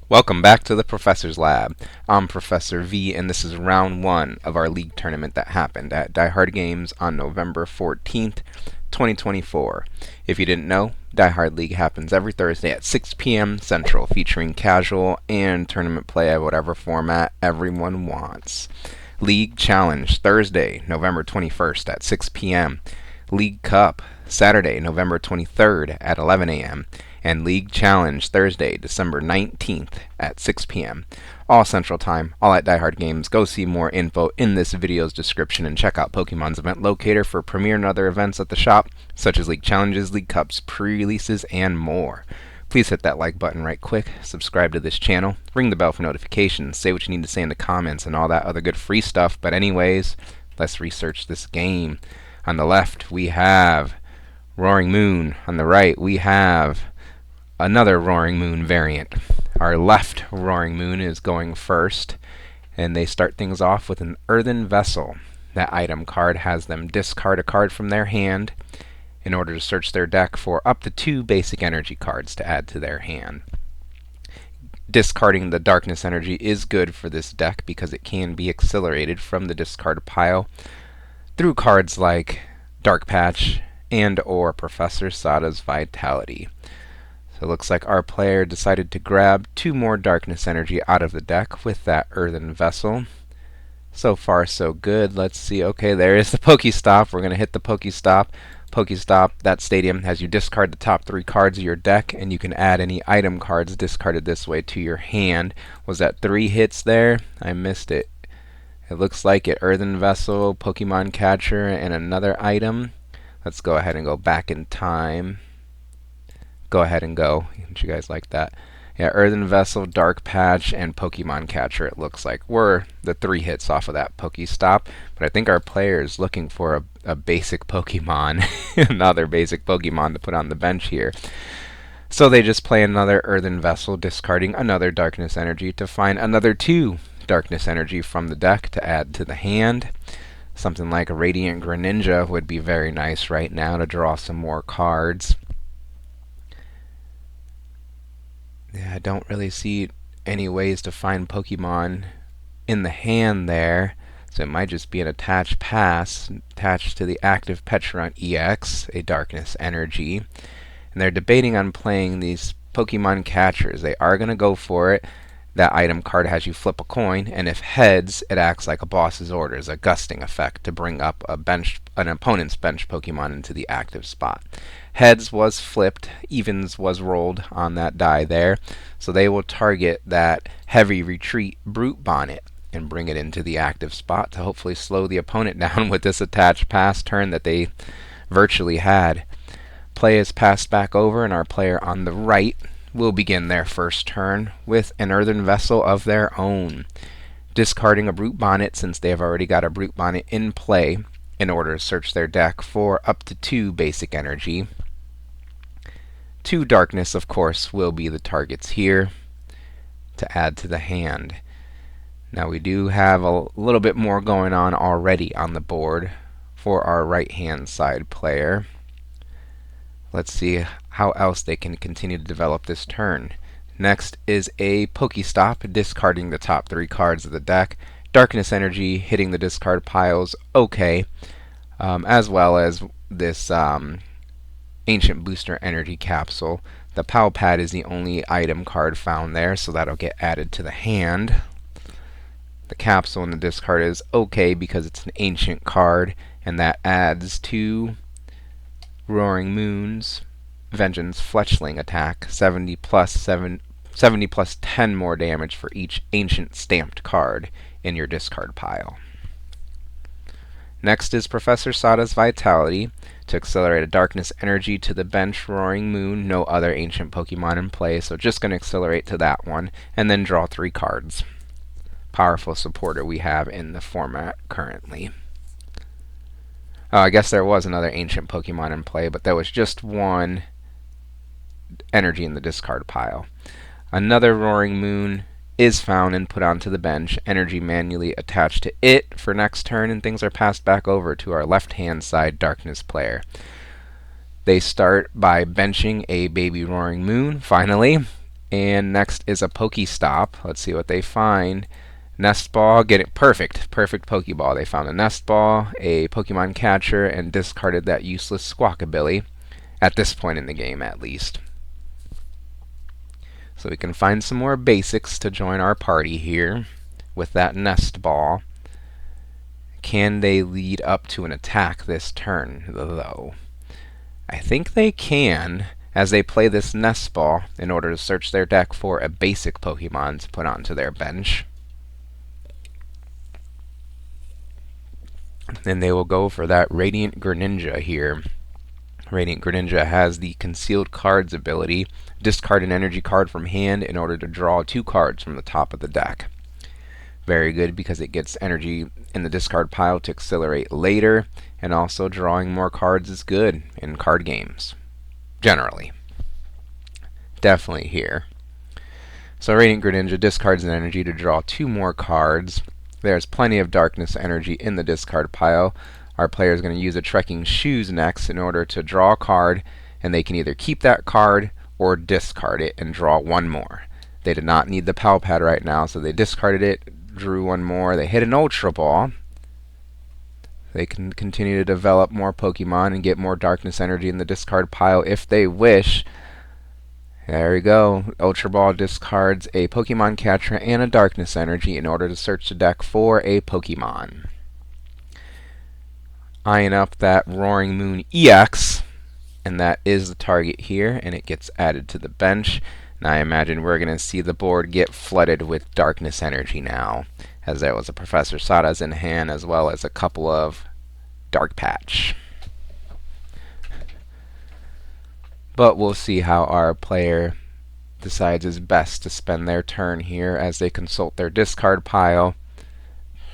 Welcome back to the Professor's Lab. I'm Professor V, and this is round 1 of our league tournament that happened at Die Hard Games on November 14th, 2024. If you didn't know, Die Hard League happens every Thursday at 6 p.m. Central, featuring casual and tournament play at whatever format everyone wants. League Challenge, Thursday, November 21st at 6 p.m. League Cup, Saturday, November 23rd at 11 a.m. and League Challenge, Thursday, December 19th at 6 p.m. All Central Time, all at Die Hard Games. Go see more info in this video's description and check out Pokemon's event locator for premiere and other events at the shop, such as League Challenges, League Cups, pre-releases, and more. Please hit that like button right quick, subscribe to this channel, ring the bell for notifications, say what you need to say in the comments, and all that other good free stuff. But anyways, let's research this game. On the left, we have Roaring Moon. On the right, we have another Roaring Moon variant. Our left Roaring Moon is going first, and they start things off with an Earthen Vessel. That item card has them discard a card from their hand in order to search their deck for up to 2 basic energy cards to add to their hand. Discarding the Darkness energy is good for this deck because it can be accelerated from the discard pile through cards like Dark Patch and or Professor Sada's Vitality. So it looks like our player decided to grab 2 more Darkness energy out of the deck with that Earthen Vessel. So far so good. Let's see. Okay, there is the Pokestop. We're going to hit the Pokestop. Pokestop, that stadium has you discard the top 3 cards of your deck, and you can add any item cards discarded this way to your hand. Was that 3 hits there? I missed it. It looks like it. Earthen Vessel, Pokemon Catcher, and another item. Let's go ahead and go back in time. Go ahead and go. Don't you guys like that? Yeah, Earthen Vessel, Dark Patch, and Pokemon Catcher, it looks like, were the 3 hits off of that Pokestop. But I think our player is looking for a basic Pokemon, another basic Pokemon to put on the bench here. So they just play another Earthen Vessel, discarding another Darkness energy to find another 2 Darkness energy from the deck to add to the hand. Something like a Radiant Greninja would be very nice right now to draw some more cards. Yeah, I don't really see any ways to find Pokemon in the hand there, so it might just be an attached pass attached to the active Petron EX, a Darkness energy. And they're debating on playing these Pokemon Catchers. They are going to go for it. That item card has you flip a coin, and if heads, it acts like a boss's orders, a gusting effect to bring up an opponent's bench Pokemon into the active spot. Heads was flipped, evens was rolled on that die there, so they will target that heavy retreat Brute Bonnet and bring it into the active spot to hopefully slow the opponent down with this attached pass turn that they virtually had. Play is passed back over, and our player on the right will begin their first turn with an Earthen Vessel of their own, discarding a Brute Bonnet since they have already got a Brute Bonnet in play in order to search their deck for up to 2 basic energy. 2 Darkness, of course, will be the targets here to add to the hand. Now we do have a little bit more going on already on the board for our right-hand side player. Let's see how else they can continue to develop this turn. Next is a Pokestop, discarding the top 3 cards of the deck. Darkness energy hitting the discard piles, okay, as well as this Ancient Booster Energy Capsule. The Pal Pad is the only item card found there, so that'll get added to the hand. The capsule in the discard is okay because it's an ancient card, and that adds to Roaring Moon's Vengeance Fletchling attack, 70 plus 10 more damage for each ancient stamped card in your discard pile. Next is Professor Sada's Vitality, to accelerate a Darkness energy to the bench Roaring Moon. No other ancient Pokemon in play, so just going to accelerate to that one, and then draw 3 cards. Powerful supporter we have in the format currently. I guess there was another ancient Pokemon in play, but there was just 1 energy in the discard pile. Another Roaring Moon is found and put onto the bench, energy manually attached to it for next turn, and things are passed back over to our left-hand side Darkness player. They start by benching a Baby Roaring Moon, finally. And next is a Pokestop. Let's see what they find. Nest Ball, get it perfect. Perfect Pokeball. They found a Nest Ball, a Pokemon Catcher, and discarded that useless Squawkabilly. At this point in the game, at least. So we can find some more basics to join our party here with that Nest Ball. Can they lead up to an attack this turn, though? I think they can, as they play this Nest Ball in order to search their deck for a basic Pokemon to put onto their bench. Then they will go for that Radiant Greninja here. Radiant Greninja has the Concealed Cards ability. Discard an energy card from hand in order to draw 2 cards from the top of the deck. Very good because it gets energy in the discard pile to accelerate later, and also drawing more cards is good in card games. Generally. Definitely here. So Radiant Greninja discards an energy to draw 2 more cards. There's plenty of darkness energy in the discard pile. Our player is going to use a Trekking Shoes next in order to draw a card, and they can either keep that card or discard it and draw 1 more. They did not need the Pal Pad right now, so they discarded it, drew 1 more. They hit an Ultra Ball. They can continue to develop more Pokemon and get more darkness energy in the discard pile if they wish. There we go. Ultra Ball discards a Pokemon Catcher and a darkness energy in order to search the deck for a Pokemon. Eyeing up that Roaring Moon EX, and that is the target here, and it gets added to the bench. And I imagine we're going to see the board get flooded with darkness energy now, as there was a Professor Sada's in hand as well as a couple of Dark Patch. But we'll see how our player decides is best to spend their turn here as they consult their discard pile.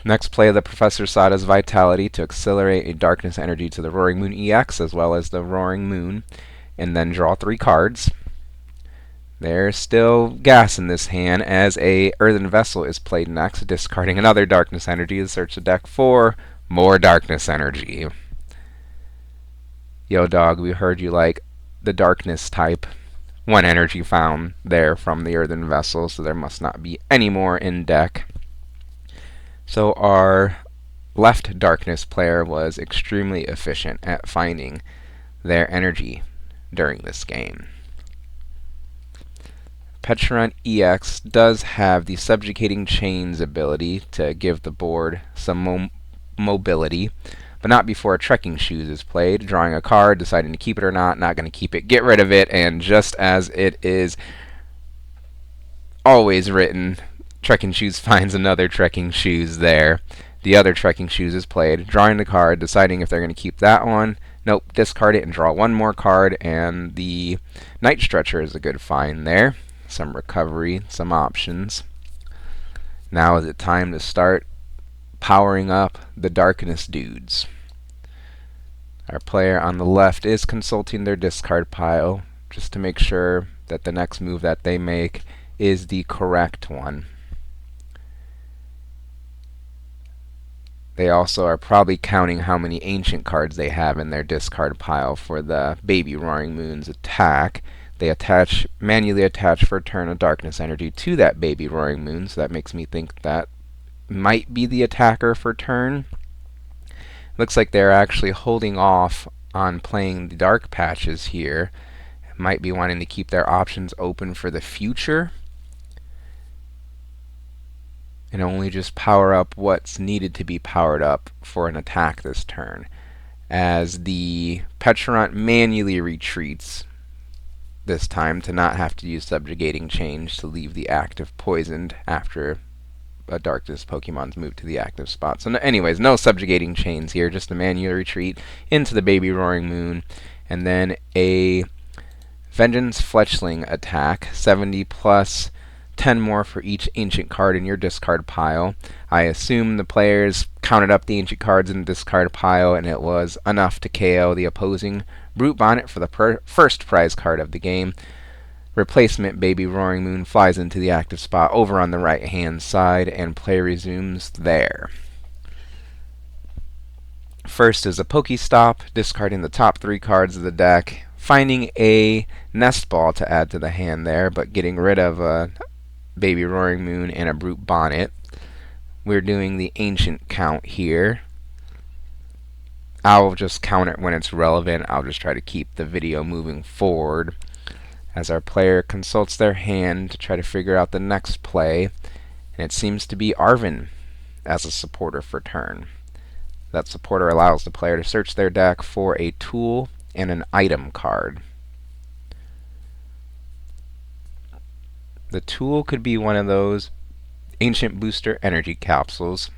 Next, play the Professor Sada's Vitality to accelerate a darkness energy to the Roaring Moon EX as well as the Roaring Moon, and then draw 3 cards. There's still gas in this hand as a Earthen Vessel is played next, discarding another darkness energy to search the deck for more darkness energy. Yo dog, we heard you like the darkness type. 1 energy found there from the Earthen Vessel, so there must not be any more in deck. So our left darkness player was extremely efficient at finding their energy during this game. Petron EX does have the Subjugating Chains ability to give the board some mobility, but not before Trekking Shoes is played. Drawing a card, deciding to keep it or not going to keep it, get rid of it, and just as it is always written, Trekking Shoes finds another Trekking Shoes there. The other Trekking Shoes is played, drawing the card, deciding if they're going to keep that one. Nope, discard it and draw 1 more card, and the Night Stretcher is a good find there. Some recovery, some options. Now is it time to start powering up the darkness dudes. Our player on the left is consulting their discard pile just to make sure that the next move that they make is the correct one. They also are probably counting how many ancient cards they have in their discard pile for the Baby Roaring Moon's attack. They manually attach for a turn of darkness energy to that Baby Roaring Moon, so that makes me think that might be the attacker for turn. Looks like they're actually holding off on playing the dark patches here. Might be wanting to keep their options open for the future and only just power up what's needed to be powered up for an attack this turn, as the Petrant manually retreats this time to not have to use Subjugating Change to leave the active poisoned after a darkness Pokemon's moved to the active spot. So anyways, no Subjugating Chains here, just a manual retreat into the Baby Roaring Moon, and then a Vengeance Fletchling attack, 70 plus 10 more for each ancient card in your discard pile. I assume the players counted up the ancient cards in the discard pile, and it was enough to KO the opposing Brute Bonnet for the first prize card of the game. Replacement Baby Roaring Moon flies into the active spot over on the right hand side, and play resumes there. First is a Pokestop, discarding the top 3 cards of the deck, finding a Nest Ball to add to the hand there, but getting rid of a Baby Roaring Moon and a Brute Bonnet. We're doing the Ancient count here. I'll just count it when it's relevant. I'll just try to keep the video moving forward as our player consults their hand to try to figure out the next play. And it seems to be Arven as a supporter for turn. That supporter allows the player to search their deck for a tool and an item card. The tool could be one of those Ancient Booster Energy Capsules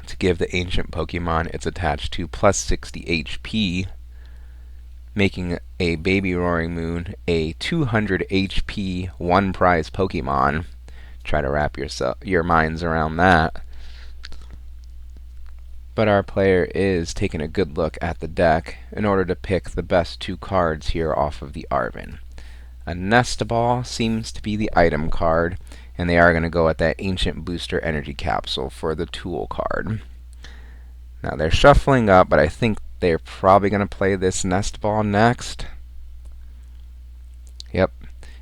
to give the Ancient Pokemon it's attached to plus 60 HP, making a Baby Roaring Moon a 200 HP one prize Pokemon. Try to wrap your minds around that. But our player is taking a good look at the deck in order to pick the best 2 cards here off of the Arven. A Nest Ball seems to be the item card, and they are going to go at that Ancient Booster Energy Capsule for the tool card. Now they're shuffling up, but I think they're probably going to play this Nest Ball next. Yep,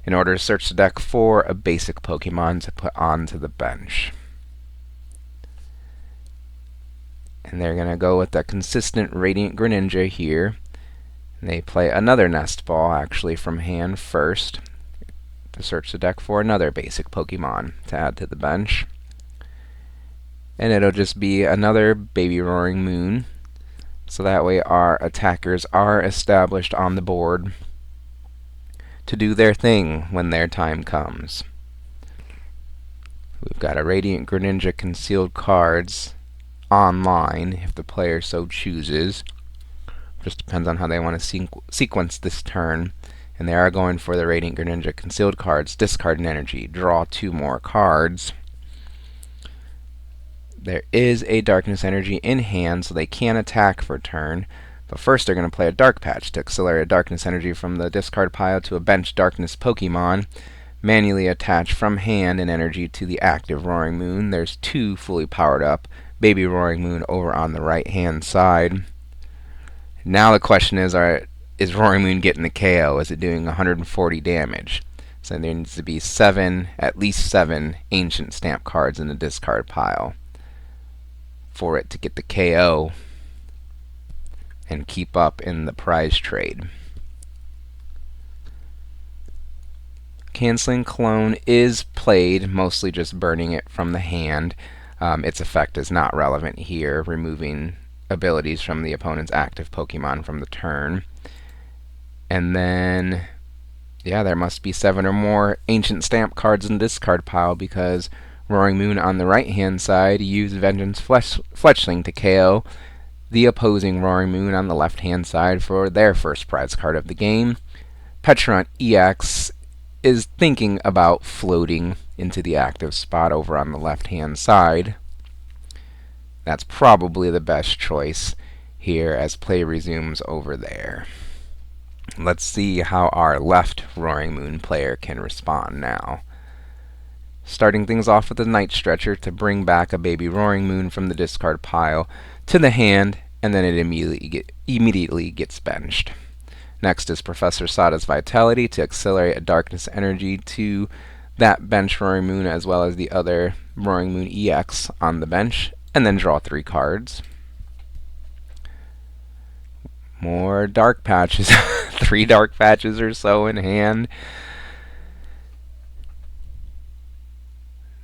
in order to search the deck for a basic Pokemon to put onto the bench. And they're going to go with the consistent Radiant Greninja here. And they play another Nest Ball, actually, from hand first, to search the deck for another basic Pokemon to add to the bench. And it'll just be another Baby Roaring Moon, so that way our attackers are established on the board to do their thing when their time comes. We've got a Radiant Greninja concealed cards online if the player so chooses. Just depends on how they want to sequence this turn. And they are going for the Radiant Greninja concealed cards, discard an energy, draw 2 more cards. There is a Darkness Energy in hand, so they can attack for turn. But first they're going to play a Dark Patch to accelerate a Darkness Energy from the discard pile to a bench Darkness Pokemon. Manually attach from hand an energy to the active Roaring Moon. There's 2 fully powered up Baby Roaring Moon over on the right hand side. Now the question is Roaring Moon getting the KO? Is it doing 140 damage? So there needs to be at least 7 Ancient Stamp cards in the discard pile for it to get the KO and keep up in the prize trade. Canceling Clone is played, mostly just burning it from the hand. Its effect is not relevant here, removing abilities from the opponent's active Pokemon from the turn. And then, yeah, there must be 7 or more Ancient Stamp cards in the discard pile, because Roaring Moon on the right-hand side used Vengeance Fletchling to KO the opposing Roaring Moon on the left-hand side for their first prize card of the game. Petrant EX is thinking about floating into the active spot over on the left-hand side. That's probably the best choice here as play resumes over there. Let's see how our left Roaring Moon player can respond now. Starting things off with a Night Stretcher to bring back a Baby Roaring Moon from the discard pile to the hand, and then it immediately gets benched. Next is Professor Sada's Vitality to accelerate a Darkness Energy to that bench Roaring Moon as well as the other Roaring Moon EX on the bench, and then draw 3 cards. More Dark Patches. 3 Dark Patches or so in hand.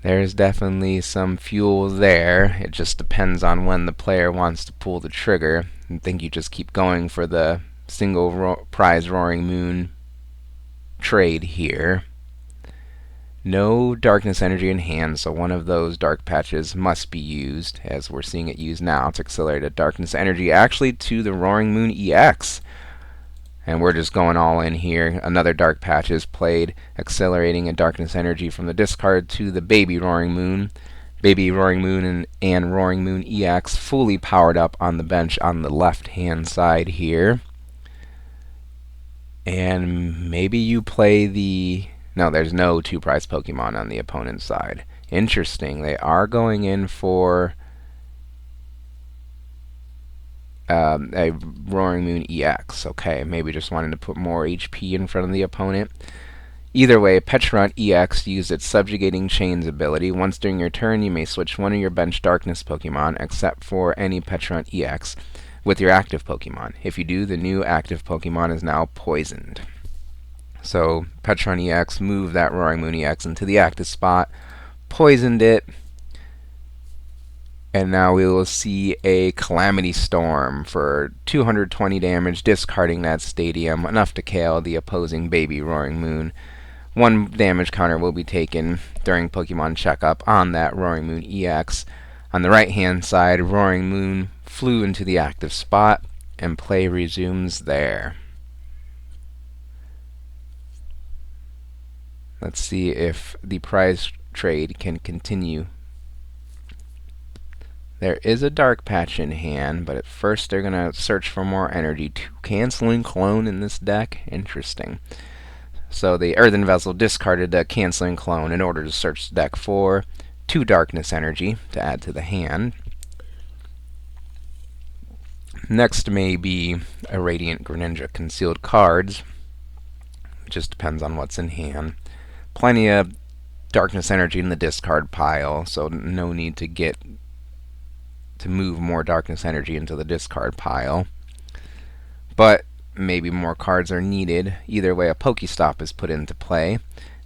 There's definitely some fuel there. It just depends on when the player wants to pull the trigger. I think you just keep going for the single prize Roaring Moon trade here. No Darkness Energy in hand, so one of those Dark Patches must be used, as we're seeing it used now, to accelerate a Darkness Energy actually to the Roaring Moon EX. And we're just going all in here. Another Dark Patch is played, accelerating a Darkness Energy from the discard to the Baby Roaring Moon. Baby Roaring Moon and Roaring Moon EX fully powered up on the bench on the left-hand side here. And maybe you play the... No, there's no 2 prize Pokemon on the opponent's side. Interesting. They are going in for a Roaring Moon EX. Okay, maybe just wanting to put more HP in front of the opponent. Either way, Petron EX used its Subjugating Chains ability. Once during your turn, you may switch one of your bench Darkness Pokemon, except for any Petron EX, with your active Pokemon. If you do, the new active Pokemon is now poisoned. So Petron EX moved that Roaring Moon EX into the active spot, poisoned it, and now we will see a Calamity Storm for 220 damage, discarding that stadium, enough to KO the opposing baby Roaring Moon. One damage counter will be taken during Pokemon checkup on that Roaring Moon EX. On the right hand side, Roaring Moon flew into the active spot, and play resumes there. Let's see if the prize trade can continue. There is a Dark Patch in hand, but at first they're going to search for more energy. 2 Canceling Clone in this deck. Interesting. So the Earthen Vessel discarded the Canceling Clone in order to search the deck for 2 Darkness Energy to add to the hand. Next may be a Radiant Greninja Concealed Cards. It just depends on what's in hand. Plenty of Darkness Energy in the discard pile, so no need to move more Darkness Energy into the discard pile. But maybe more cards are needed. Either way, a Pokestop is put into play.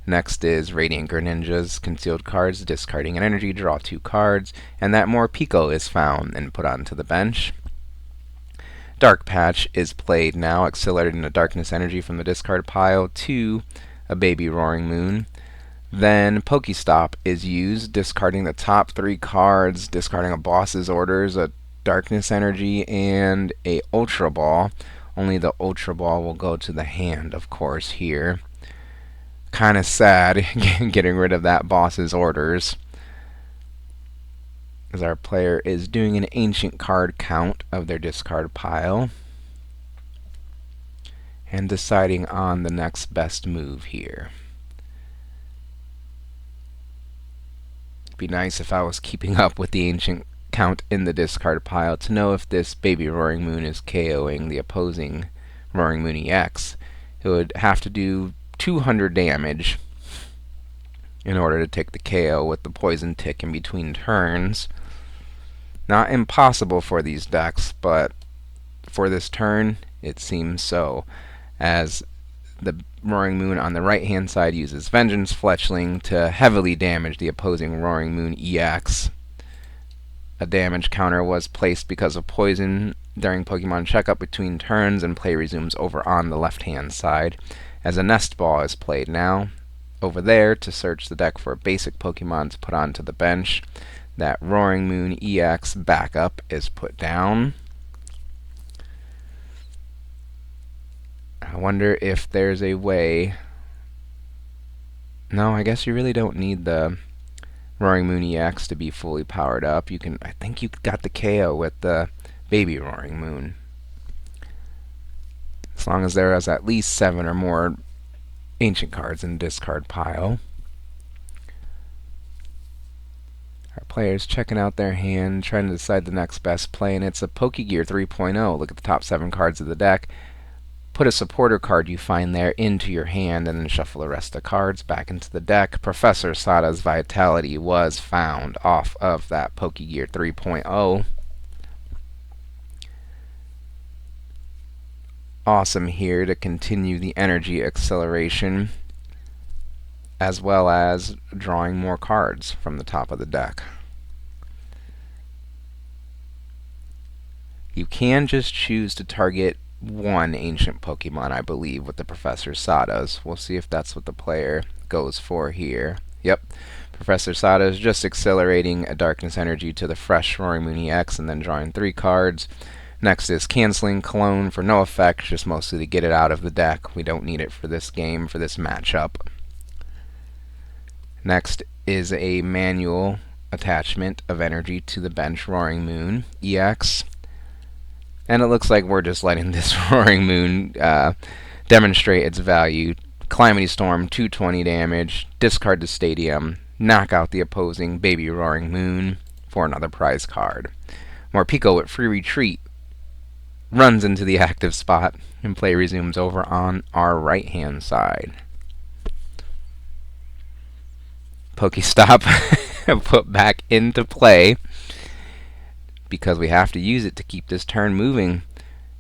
Next is Radiant Greninja's Concealed Cards, discarding an energy, draw 2 cards, and that Morpeko is found and put onto the bench. Dark Patch is played now, accelerating the Darkness Energy from the discard pile to a baby Roaring Moon. Then Pokestop is used, discarding the top 3 cards, discarding a Boss's Orders, a Darkness Energy, and a Ultra Ball. Only the Ultra Ball will go to the hand, of course, here. Kind of sad getting rid of that Boss's Orders, as our player is doing an ancient card count of their discard pile and deciding on the next best move here. Be nice if I was keeping up with the ancient count in the discard pile to know if this baby Roaring Moon is KOing the opposing Roaring Moon EX. It would have to do 200 damage in order to take the KO with the poison tick in between turns. Not impossible for these decks, but for this turn it seems so, as the Roaring Moon on the right hand side uses Vengeance Fletchling to heavily damage the opposing Roaring Moon EX. A damage counter was placed because of poison during Pokemon checkup between turns, and play resumes over on the left hand side, as a Nest Ball is played now over there to search the deck for a basic Pokemon to put onto the bench. That Roaring Moon EX backup is put down. I wonder if there's a way. No, I guess you really don't need the Roaring Moon EX to be fully powered up. You can, I think you got the KO with the baby Roaring Moon. As long as there is at least 7 or more ancient cards in the discard pile. Our players checking out their hand, trying to decide the next best play, and it's a Pokegear 3.0. Look at the top 7 cards of the deck. Put a supporter card you find there into your hand, and then shuffle the rest of the cards back into the deck. Professor Sada's Vitality was found off of that Pokegear 3.0. Awesome here to continue the energy acceleration, as well as drawing more cards from the top of the deck. You can just choose to target one ancient Pokemon, I believe, with the Professor Sada's. We'll see if that's what the player goes for here. Yep, Professor Sada is just accelerating a Darkness Energy to the fresh Roaring Moon EX and then drawing 3 cards. Next is Canceling Clone for no effect, just mostly to get it out of the deck. We don't need it for this game, for this matchup. Next is a manual attachment of energy to the bench Roaring Moon EX. And it looks like we're just letting this Roaring Moon demonstrate its value. Calamity Storm, 220 damage, discard the stadium, knock out the opposing baby Roaring Moon for another prize card. Morpeko with Free Retreat runs into the active spot, and play resumes over on our right-hand side. Pokestop put back into play because we have to use it to keep this turn moving.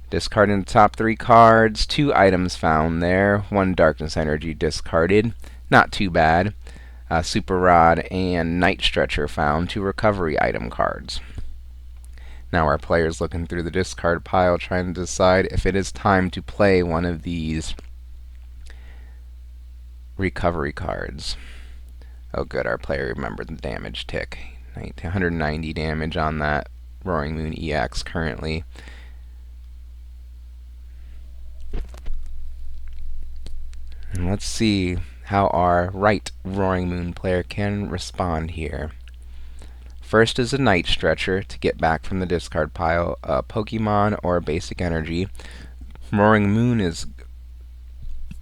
Discarding the top 3 cards, 2 items found there, 1 Darkness Energy discarded, not too bad. Super Rod and Night Stretcher found, 2 recovery item cards. Now our player's looking through the discard pile trying to decide if it is time to play one of these recovery cards. Oh good, our player remembered the damage tick. 190 damage on that Roaring Moon EX currently. And let's see how our right Roaring Moon player can respond here. First is a Night Stretcher to get back from the discard pile a Pokemon or a basic energy. Roaring Moon is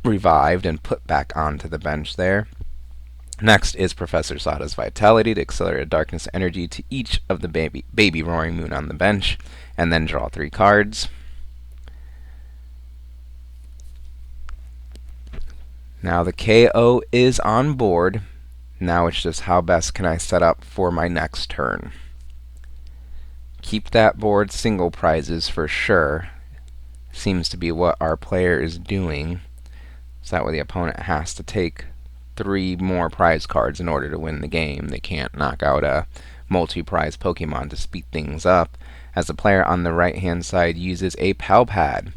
revived and put back onto the bench there. Next is Professor Sada's Vitality to accelerate a Darkness Energy to each of the baby Roaring Moon on the bench, and then draw 3 cards. Now the KO is on board. Now it's just how best can I set up for my next turn. Keep that board single prizes for sure. Seems to be what our player is doing. So that way the opponent has to take 3 more prize cards in order to win the game. They can't knock out a multi-prize Pokemon to speed things up, as the player on the right-hand side uses a Pal Pad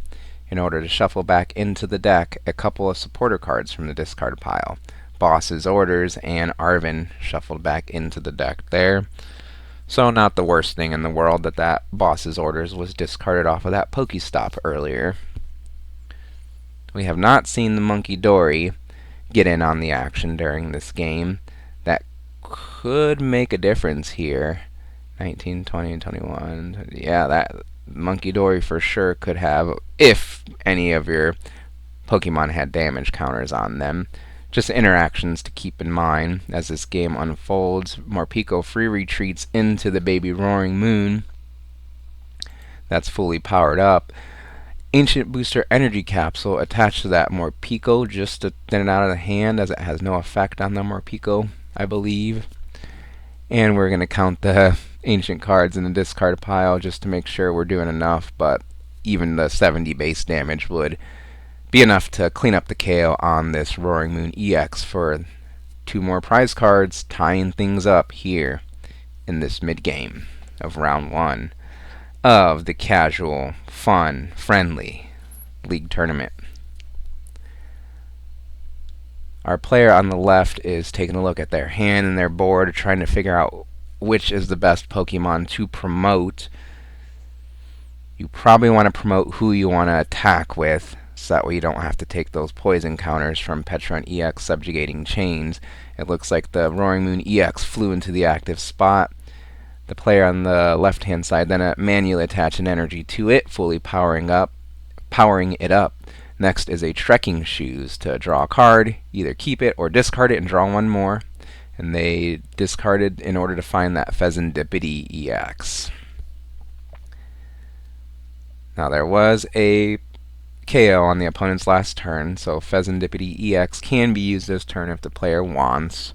in order to shuffle back into the deck a couple of supporter cards from the discard pile. Boss's Orders and Arven shuffled back into the deck there. So not the worst thing in the world that Boss's Orders was discarded off of that Pokestop earlier. We have not seen the Monkey Dory get in on the action during this game. That could make a difference here. 19, 20, 21. Yeah, that Monkey Dory for sure could have, if any of your Pokemon had damage counters on them. Just interactions to keep in mind as this game unfolds. Morpeko free retreats into the baby Roaring Moon. That's fully powered up. Ancient Booster Energy Capsule attached to that Morpeko just to thin it out of the hand, as it has no effect on the Morpeko, I believe. And we're going to count the ancient cards in the discard pile just to make sure we're doing enough, but even the 70 base damage would be enough to clean up the KO on this Roaring Moon EX for 2 more prize cards, tying things up here in this mid-game of round 1 of the casual, fun, friendly league tournament. Our player on the left is taking a look at their hand and their board, trying to figure out which is the best Pokemon to promote. You probably want to promote who you want to attack with, so that way you don't have to take those poison counters from Petron EX Subjugating Chains. It looks like the Roaring Moon EX flew into the active spot. The player on the left-hand side then manually attach an energy to it, fully powering it up. Next is a Trekking Shoes to draw a card, either keep it or discard it and draw 1 more. And they discarded in order to find that Pheasantipede EX. Now there was a KO on the opponent's last turn, so Pheasantipede EX can be used this turn if the player wants.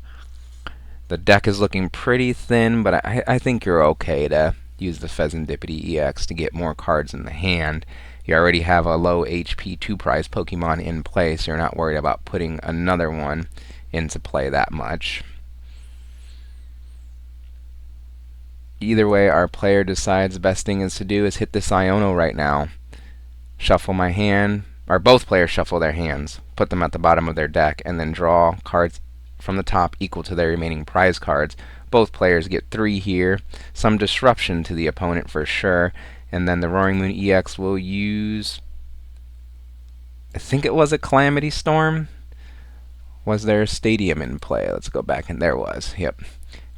The deck is looking pretty thin, but I think you're okay to use the Pheasantipede EX to get more cards in the hand. You already have a low HP 2-prize Pokemon in play, so you're not worried about putting another one into play that much. Either way, our player decides the best thing is to do is hit this Iono right now. Shuffle my hand, or both players shuffle their hands, put them at the bottom of their deck, and then draw cards from the top equal to their remaining prize cards. Both players get 3 here. Some disruption to the opponent for sure. And then the Roaring Moon EX will use, I think it was a Calamity Storm. Was there a Stadium in play? Let's go back, and there was. Yep.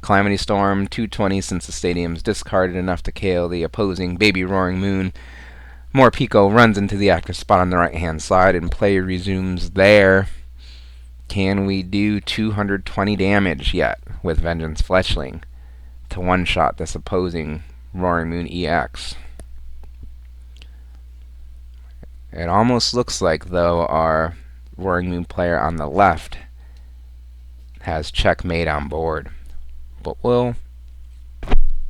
Calamity Storm, 220 since the Stadium's discarded enough to KO the opposing baby Roaring Moon. Morpeko runs into the active spot on the right-hand side, and play resumes there. Can we do 220 damage yet with Vengeance Fletchling to one-shot this opposing Roaring Moon EX? It almost looks like, though, our Roaring Moon player on the left has checkmate on board. But we'll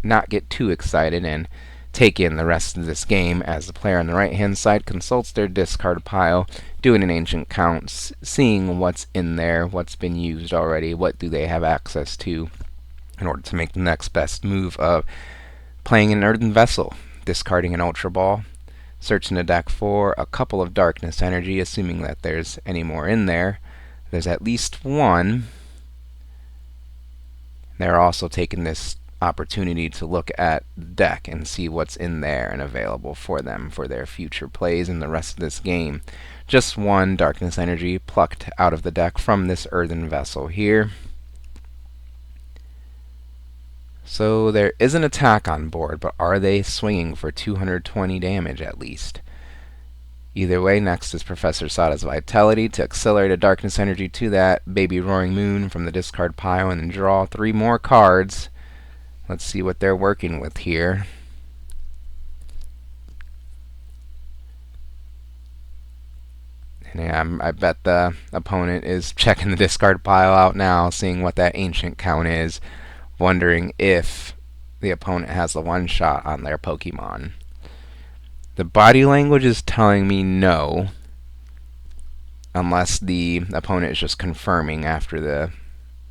not get too excited and take in the rest of this game as the player on the right hand side consults their discard pile, doing an ancient count, seeing what's in there, what's been used already, what do they have access to, in order to make the next best move of playing an earthen vessel, discarding an ultra ball, searching the deck for a couple of darkness energy, assuming that there's any more in there. There's at least one. They're also taking this opportunity to look at the deck and see what's in there and available for them for their future plays in the rest of this game. Just one darkness energy plucked out of the deck from this earthen vessel here. So there is an attack on board, but are they swinging for 220 damage at least? Either way, next is Professor Sada's Vitality to accelerate a darkness energy to that baby Roaring Moon from the discard pile and then draw 3 more cards. Let's see what they're working with here. And yeah, I bet the opponent is checking the discard pile out now, seeing what that ancient count is, wondering if the opponent has the one shot on their Pokemon. The body language is telling me no, unless the opponent is just confirming after the...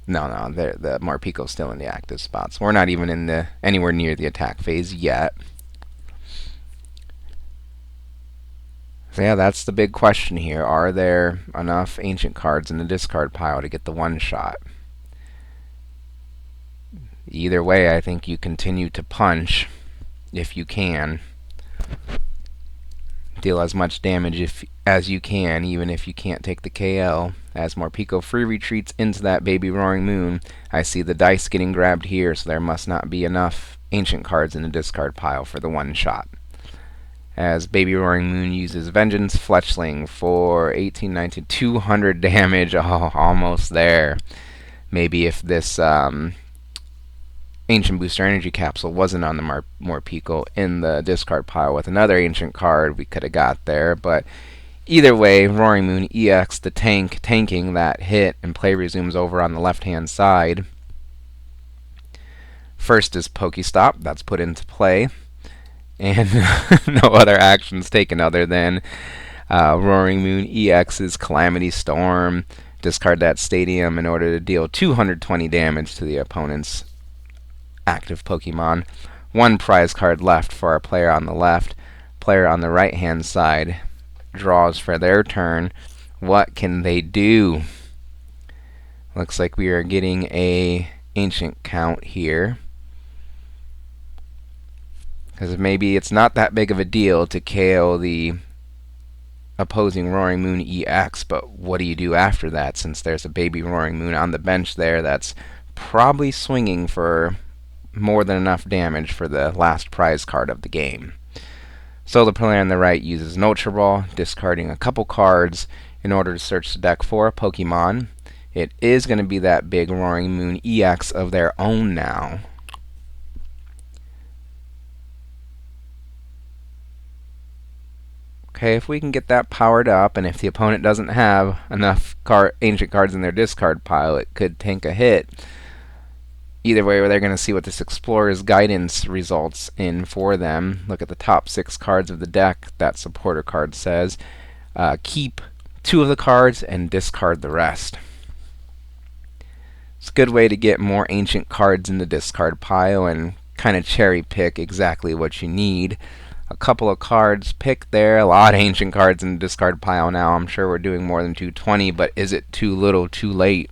No, the Morpeko's still in the active spot, so we're not even in anywhere near the attack phase yet. So yeah, that's the big question here. Are there enough ancient cards in the discard pile to get the one shot? Either way, I think you continue to punch if you can. Deal as much damage as you can, even if you can't take the KL. As Morpeko free retreats into that baby Roaring Moon, I see the dice getting grabbed here, so there must not be enough ancient cards in the discard pile for the one shot. As baby Roaring Moon uses Vengeance Fletchling for 18, 19, 200 damage. Oh, almost there. Maybe if this Ancient Booster Energy Capsule wasn't on the Morpeko in the discard pile with another ancient card, we could have got there. But either way, Roaring Moon EX the tanking that hit, and play resumes over on the left-hand side. First is Pokestop. That's put into play. And no other actions taken other than Roaring Moon EX's Calamity Storm. Discard that Stadium in order to deal 220 damage to the opponent's active Pokemon. One prize card left for our player on the left. Player on the right-hand side draws for their turn. What can they do? Looks like we are getting a ancient count here. Because maybe it's not that big of a deal to KO the opposing Roaring Moon EX, but what do you do after that, since there's a baby Roaring Moon on the bench there that's probably swinging for more than enough damage for the last prize card of the game. So the player on the right uses an Ultra Ball, discarding a couple cards in order to search the deck for a Pokemon. It is going to be that big Roaring Moon EX of their own now. Okay, if we can get that powered up, and if the opponent doesn't have enough ancient cards in their discard pile, it could tank a hit. Either way, they're going to see what this Explorer's Guidance results in for them. Look at the top 6 cards of the deck. That supporter card says keep 2 of the cards and discard the rest. It's a good way to get more ancient cards in the discard pile and kind of cherry pick exactly what you need. A couple of cards picked there, a lot of ancient cards in the discard pile now. I'm sure we're doing more than 220, but is it too little, too late?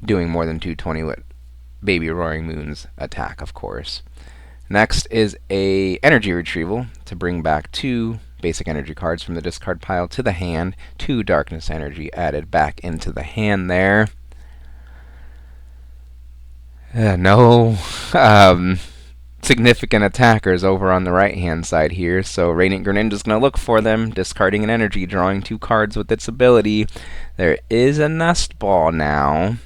Doing more than 220 with Baby Roaring Moon's attack, of course. Next is a energy retrieval to bring back 2 basic energy cards from the discard pile to the hand. 2 darkness energy added back into the hand there. No significant attackers over on the right hand side here, so Radiant Greninja's going to look for them, discarding an energy, drawing 2 cards with its ability. There is a Nest Ball now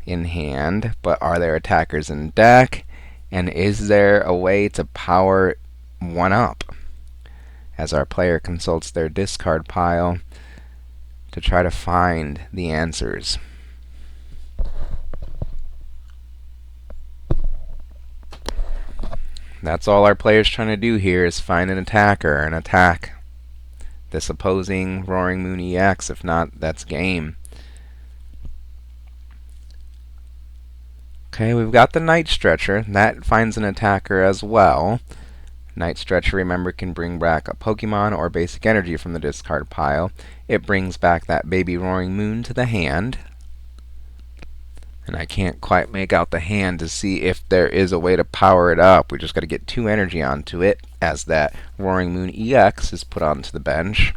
in hand, but are there attackers in deck? And is there a way to power one up? as our player consults their discard pile to try to find the answers. That's all our player's trying to do here, is find an attacker and attack this opposing Roaring Moon EX. If not, that's game. Okay, we've got the Night Stretcher. That finds an attacker as well. Night Stretcher, remember, can bring back a Pokemon or basic energy from the discard pile. It brings back that baby Roaring Moon to the hand. And I can't quite make out the hand to see if there is a way to power it up. We just got to get 2 energy onto it as that Roaring Moon EX is put onto the bench.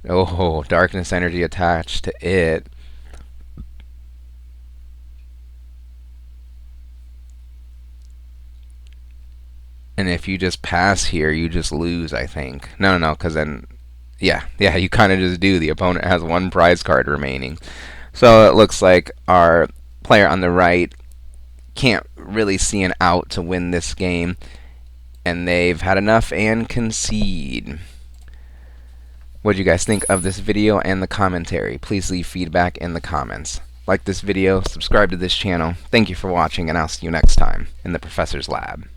Oh, darkness energy attached to it. And if you just pass here, you just lose, I think. No, because then, yeah, you kind of just do. The opponent has 1 prize card remaining. So it looks like our player on the right can't really see an out to win this game, and they've had enough and concede. What do you guys think of this video and the commentary? Please leave feedback in the comments. Like this video, subscribe to this channel. Thank you for watching, and I'll see you next time in the Professor's Lab.